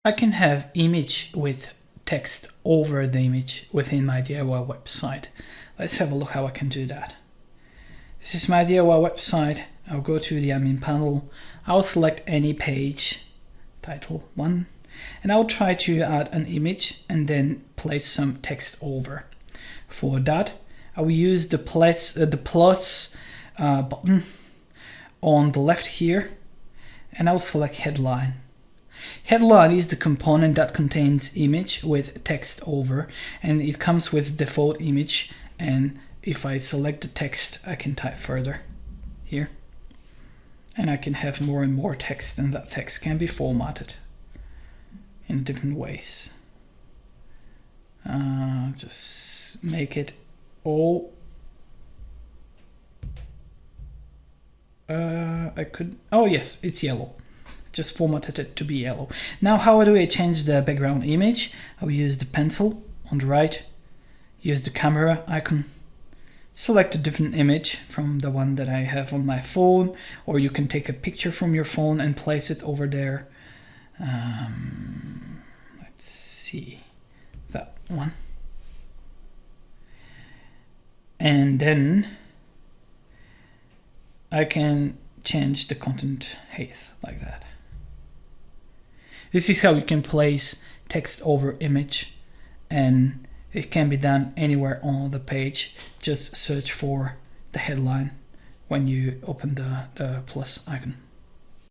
I can have image with text over the image within my DIY website. Let's have a look how I can do that. This is my DIY website. I'll go to the admin panel. I'll select any page, title 1, and I'll try to add an image and then place some text over. For that, I will use the plus button on the left here, and I'll select headline. Headline is the component that contains image with text over, and it comes with default image, and if I select the text I can type further here, and I can have more and more text, and that text can be formatted in different ways. Just make it all oh yes, it's yellow. Just formatted it to be yellow. Now how do I change the background image? I'll use the pencil on the right, use the camera icon, select a different image from the one that I have on my phone, or you can take a picture from your phone and place it over there. Let's see, that one. And then I can change the content height like that. This is how you can place text over image, and it can be done anywhere on the page. Just search for the headline when you open the plus icon.